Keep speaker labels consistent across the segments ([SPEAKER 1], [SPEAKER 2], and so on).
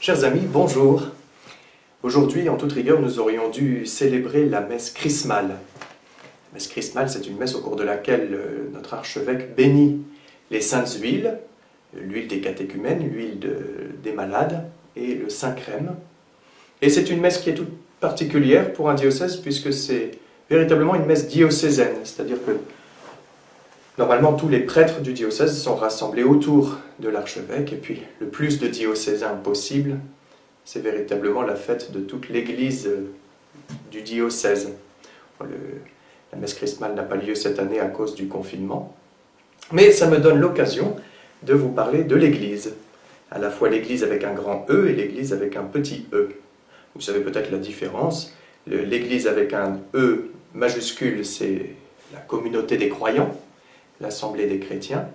[SPEAKER 1] Chers amis, bonjour. Aujourd'hui, en toute rigueur, nous aurions dû célébrer la messe chrismale. La messe chrismale, c'est une messe au cours de laquelle notre archevêque bénit les saintes huiles, l'huile des catéchumènes, l'huile des malades et le saint crème. Et c'est une messe qui est toute particulière pour un diocèse puisque c'est véritablement une messe diocésaine, c'est-à-dire que normalement tous les prêtres du diocèse sont rassemblés autour de l'archevêque et puis le plus de diocésains possible. C'est véritablement la fête de toute l'église du diocèse. La messe chrismale n'a pas lieu cette année à cause du confinement, mais ça me donne l'occasion de vous parler de l'église. À la fois l'église avec un grand E et l'église avec un petit e. Vous savez peut-être la différence. L'église avec un E majuscule, c'est la communauté des croyants, l'assemblée des chrétiens.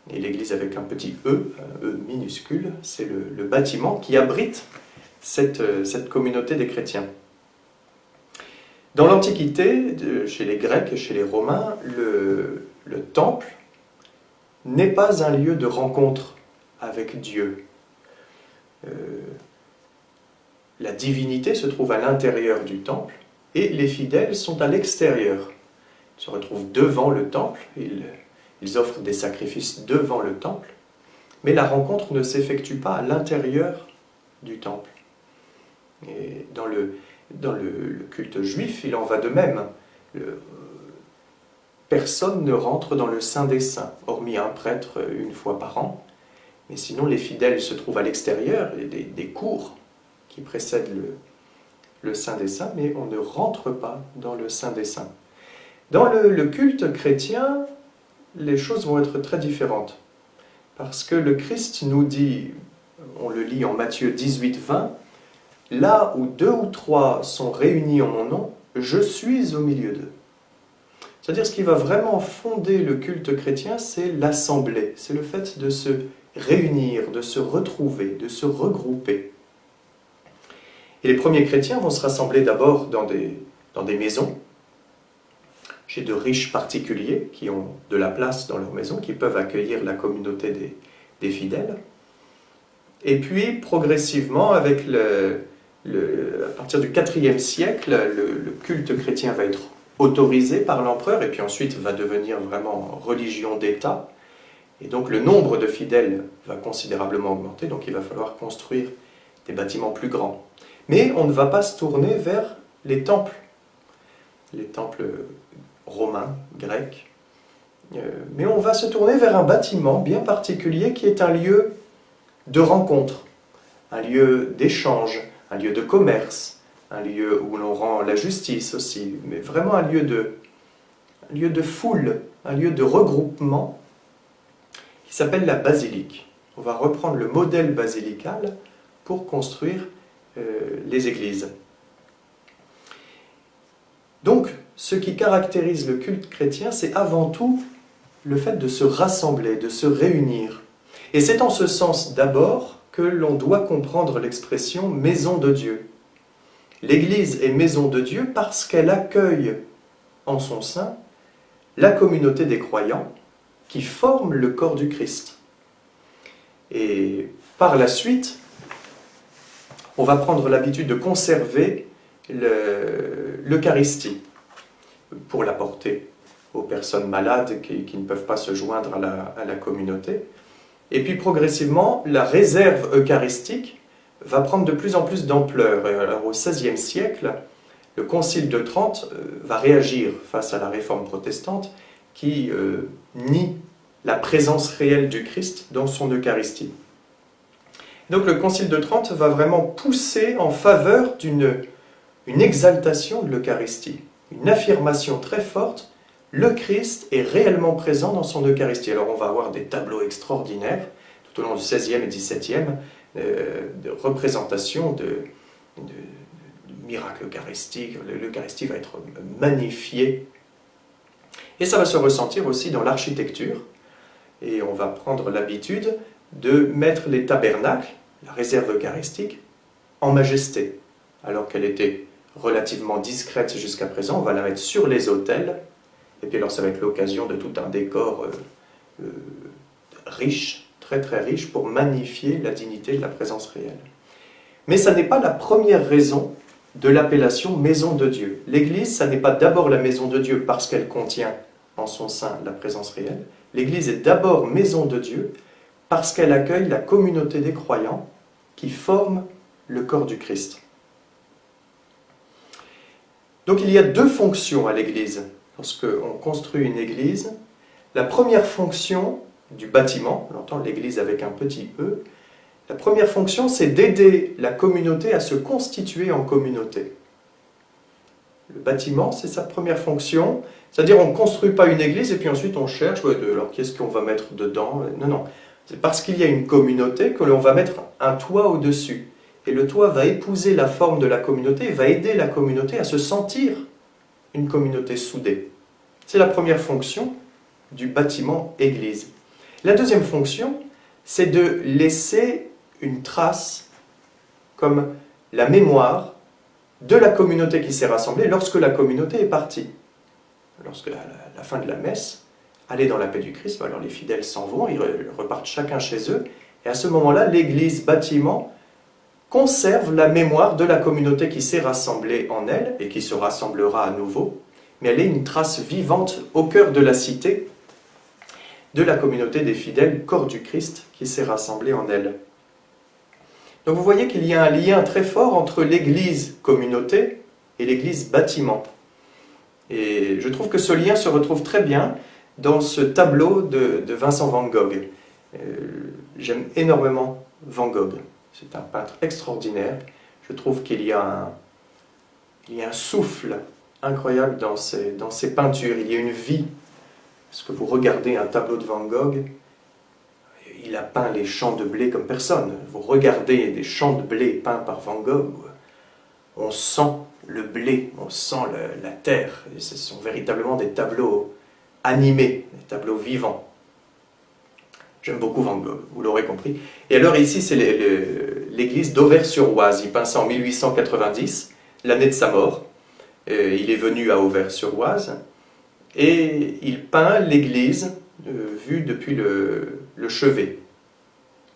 [SPEAKER 1] Et l'église avec un petit E, un E minuscule, c'est le bâtiment qui abrite cette communauté des chrétiens. Dans l'Antiquité, chez les Grecs et chez les Romains, le temple n'est pas un lieu de rencontre avec Dieu. La divinité se trouve à l'intérieur du temple et les fidèles sont à l'extérieur. Ils se retrouvent devant le temple, ils offrent des sacrifices devant le temple, mais la rencontre ne s'effectue pas à l'intérieur du temple. Et dans le culte juif, il en va de même. Personne ne rentre dans le Saint des Saints, hormis un prêtre une fois par an. Mais sinon, les fidèles se trouvent à l'extérieur, il y a des cours qui précèdent le Saint des Saints, mais on ne rentre pas dans le Saint des Saints. Dans le culte chrétien, les choses vont être très différentes. Parce que le Christ nous dit, on le lit en Matthieu 18, 20, « Là où 2 ou 3 sont réunis en mon nom, je suis au milieu d'eux. » C'est-à-dire ce qui va vraiment fonder le culte chrétien, c'est l'assemblée, c'est le fait de se réunir, de se retrouver, de se regrouper. Et les premiers chrétiens vont se rassembler d'abord dans des maisons, chez de riches particuliers qui ont de la place dans leur maison, qui peuvent accueillir la communauté des fidèles. Et puis, progressivement, à partir du IVe siècle, le culte chrétien va être autorisé par l'empereur, et puis ensuite va devenir vraiment religion d'État. Et donc le nombre de fidèles va considérablement augmenter, donc il va falloir construire des bâtiments plus grands. Mais on ne va pas se tourner vers les temples romains, grecs, mais on va se tourner vers un bâtiment bien particulier qui est un lieu de rencontre, un lieu d'échange, un lieu de commerce, un lieu où l'on rend la justice aussi, mais vraiment un lieu de foule, un lieu de regroupement qui s'appelle la basilique. On va reprendre le modèle basilical pour construire les églises. Donc, ce qui caractérise le culte chrétien, c'est avant tout le fait de se rassembler, de se réunir. Et c'est en ce sens d'abord que l'on doit comprendre l'expression « maison de Dieu ». L'Église est maison de Dieu parce qu'elle accueille en son sein la communauté des croyants qui forment le corps du Christ. Et par la suite, on va prendre l'habitude de conserver l'Eucharistie pour l'apporter aux personnes malades qui ne peuvent pas se joindre à la communauté. Et puis progressivement, la réserve eucharistique va prendre de plus en plus d'ampleur. Alors au XVIe siècle, le Concile de Trente va réagir face à la réforme protestante qui nie la présence réelle du Christ dans son Eucharistie. Donc le Concile de Trente va vraiment pousser en faveur d'une exaltation de l'Eucharistie, une affirmation très forte, le Christ est réellement présent dans son Eucharistie. Alors on va avoir des tableaux extraordinaires tout au long du XVIe et XVIIe, de représentation de miracles eucharistiques. L'Eucharistie va être magnifiée. Et ça va se ressentir aussi dans l'architecture. Et on va prendre l'habitude de mettre les tabernacles, la réserve eucharistique, en majesté. Alors qu'elle était relativement discrète jusqu'à présent, on va la mettre sur les autels. Et puis alors ça va être l'occasion de tout un décor riche, très très riche, pour magnifier la dignité de la présence réelle. Mais ça n'est pas la première raison de l'appellation maison de Dieu. L'Église, ça n'est pas d'abord la maison de Dieu parce qu'elle contient en son sein la présence réelle. L'Église est d'abord maison de Dieu parce qu'elle accueille la communauté des croyants qui forment le corps du Christ. Donc il y a deux fonctions à l'Église. Lorsqu'on construit une Église, la première fonction du bâtiment, on entend l'Église avec un petit e, la première fonction, c'est d'aider la communauté à se constituer en communauté. Le bâtiment, c'est sa première fonction, c'est-à-dire on ne construit pas une église et puis ensuite on cherche, alors qu'est-ce qu'on va mettre dedans? Non, non, c'est parce qu'il y a une communauté que l'on va mettre un toit au-dessus. Et le toit va épouser la forme de la communauté et va aider la communauté à se sentir une communauté soudée. C'est la première fonction du bâtiment église. La deuxième fonction, c'est de laisser une trace comme la mémoire de la communauté qui s'est rassemblée lorsque la communauté est partie. Lorsque la fin de la messe, aller dans la paix du Christ, alors les fidèles s'en vont, ils repartent chacun chez eux, et à ce moment-là, l'église bâtiment conserve la mémoire de la communauté qui s'est rassemblée en elle, et qui se rassemblera à nouveau, mais elle est une trace vivante au cœur de la cité, de la communauté des fidèles, corps du Christ, qui s'est rassemblée en elle. Donc vous voyez qu'il y a un lien très fort entre l'église communauté et l'église bâtiment. Et je trouve que ce lien se retrouve très bien dans ce tableau de Vincent van Gogh. J'aime énormément Van Gogh. C'est un peintre extraordinaire. Je trouve qu'il y a un souffle incroyable dans ses peintures. Il y a une vie. Parce que vous regardez un tableau de Van Gogh, il a peint les champs de blé comme personne. Vous regardez des champs de blé peints par Van Gogh, on sent le blé, on sent la terre. Et ce sont véritablement des tableaux animés, des tableaux vivants. J'aime beaucoup Van Gogh, vous l'aurez compris. Et alors ici, c'est l'église d'Auvers-sur-Oise. Il peint ça en 1890, l'année de sa mort. Il est venu à Auvers-sur-Oise et il peint l'église vue depuis le chevet.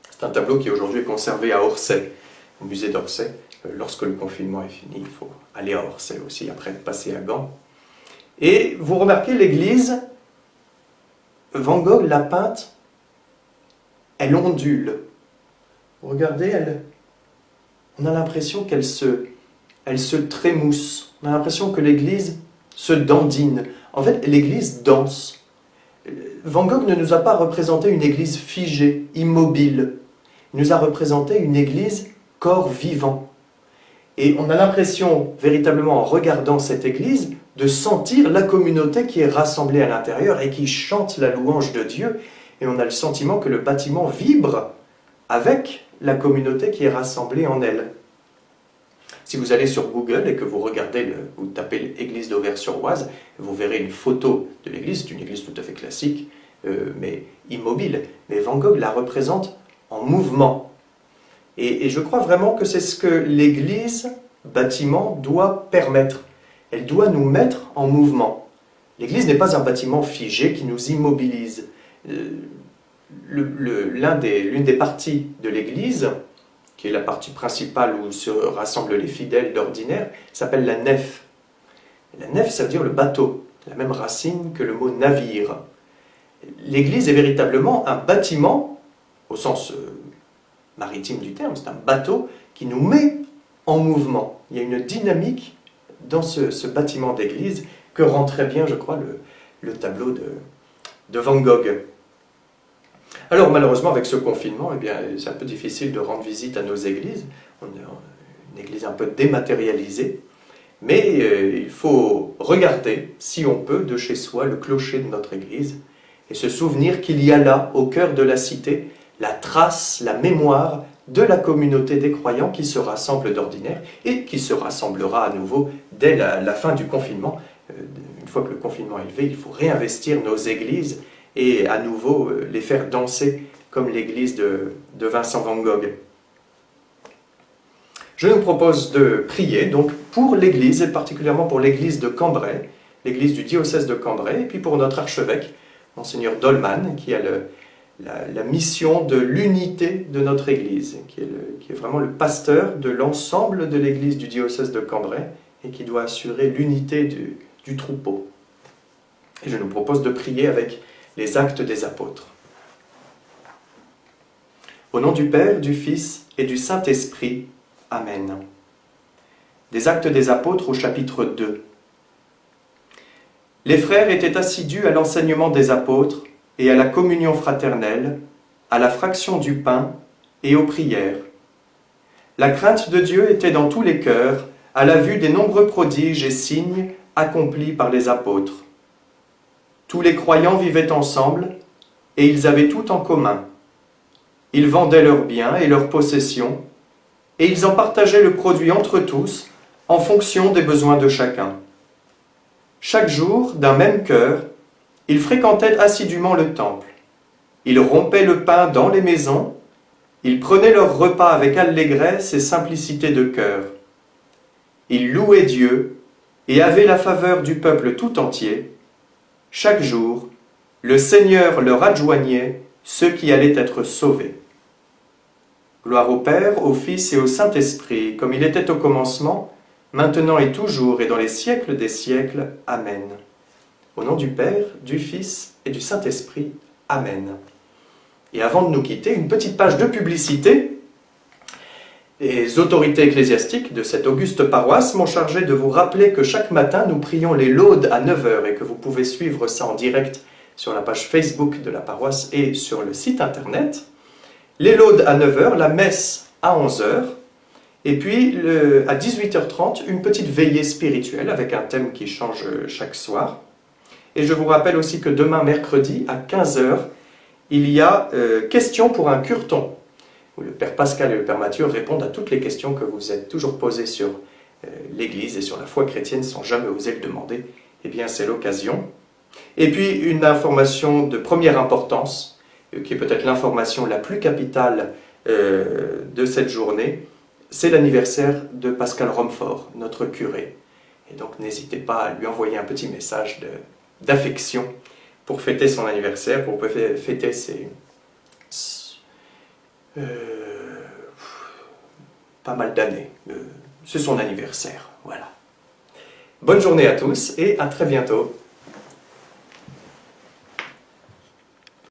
[SPEAKER 1] C'est un tableau qui aujourd'hui est conservé à Orsay, au musée d'Orsay. Lorsque le confinement est fini, il faut aller à Orsay aussi, après être passé à Gand. Et vous remarquez, l'église, Van Gogh l'a peinte, elle ondule. Vous regardez, on a l'impression qu'elle se trémousse. On a l'impression que l'église se dandine. En fait, l'église danse. Van Gogh ne nous a pas représenté une église figée, immobile. Il nous a représenté une église corps vivant. Et on a l'impression, véritablement en regardant cette église, de sentir la communauté qui est rassemblée à l'intérieur et qui chante la louange de Dieu. Et on a le sentiment que le bâtiment vibre avec la communauté qui est rassemblée en elle. Si vous allez sur Google et que vous regardez, vous tapez l'église d'Auvers-sur-Oise, vous verrez une photo de l'église. C'est une église tout à fait classique, mais immobile. Mais Van Gogh la représente en mouvement. Et je crois vraiment que c'est ce que l'église, bâtiment, doit permettre. Elle doit nous mettre en mouvement. L'église n'est pas un bâtiment figé qui nous immobilise. L'une des parties de l'église, qui est la partie principale où se rassemblent les fidèles d'ordinaire, s'appelle la nef. La nef, ça veut dire le bateau, la même racine que le mot navire. L'église est véritablement un bâtiment, au sens maritime du terme, c'est un bateau qui nous met en mouvement. Il y a une dynamique dans ce bâtiment d'église que rend très bien, je crois, le tableau de Van Gogh. Alors malheureusement avec ce confinement, c'est un peu difficile de rendre visite à nos églises. On est une église un peu dématérialisée, mais il faut regarder, si on peut, de chez soi, le clocher de notre église, et se souvenir qu'il y a là, au cœur de la cité, la trace, la mémoire de la communauté des croyants qui se rassemble d'ordinaire et qui se rassemblera à nouveau dès la fin du confinement. Une fois que le confinement est levé, il faut réinvestir nos églises et à nouveau les faire danser comme l'église de Vincent van Gogh. Je nous propose de prier donc pour l'église, et particulièrement pour l'église de Cambrai, l'église du diocèse de Cambrai, et puis pour notre archevêque, Monseigneur Dolman, qui a la mission de l'unité de notre Église, qui est vraiment le pasteur de l'ensemble de l'Église du diocèse de Cambrai et qui doit assurer l'unité du troupeau. Et je nous propose de prier avec les actes des apôtres. Au nom du Père, du Fils et du Saint-Esprit. Amen. Des actes des apôtres au chapitre 2. Les frères étaient assidus à l'enseignement des apôtres et à la communion fraternelle, à la fraction du pain et aux prières. La crainte de Dieu était dans tous les cœurs, à la vue des nombreux prodiges et signes accomplis par les apôtres. Tous les croyants vivaient ensemble, et ils avaient tout en commun. Ils vendaient leurs biens et leurs possessions, et ils en partageaient le produit entre tous, en fonction des besoins de chacun. Chaque jour, d'un même cœur, ils fréquentaient assidûment le temple. Ils rompaient le pain dans les maisons, ils prenaient leur repas avec allégresse et simplicité de cœur. Ils louaient Dieu et avaient la faveur du peuple tout entier. Chaque jour, le Seigneur leur adjoignait ceux qui allaient être sauvés. Gloire au Père, au Fils et au Saint-Esprit, comme il était au commencement, maintenant et toujours, et dans les siècles des siècles. Amen. Au nom du Père, du Fils et du Saint-Esprit. Amen. Et avant de nous quitter, une petite page de publicité. Les autorités ecclésiastiques de cette auguste paroisse m'ont chargé de vous rappeler que chaque matin, nous prions les laudes à 9h et que vous pouvez suivre ça en direct sur la page Facebook de la paroisse et sur le site internet. Les laudes à 9h, la messe à 11h, et puis à 18h30, une petite veillée spirituelle avec un thème qui change chaque soir. Et je vous rappelle aussi que demain, mercredi, à 15h, il y a Questions pour un cureton, où le Père Pascal et le Père Mathieu répondent à toutes les questions que vous êtes toujours posées sur l'Église et sur la foi chrétienne sans jamais oser le demander. Eh bien, c'est l'occasion. Et puis, une information de première importance, qui est peut-être l'information la plus capitale de cette journée, c'est l'anniversaire de Pascal Romfort, notre curé. Et donc, n'hésitez pas à lui envoyer un petit message d'affection pour fêter son anniversaire, pour fêter pas mal d'années. C'est son anniversaire, voilà. Bonne journée à tous et à très bientôt.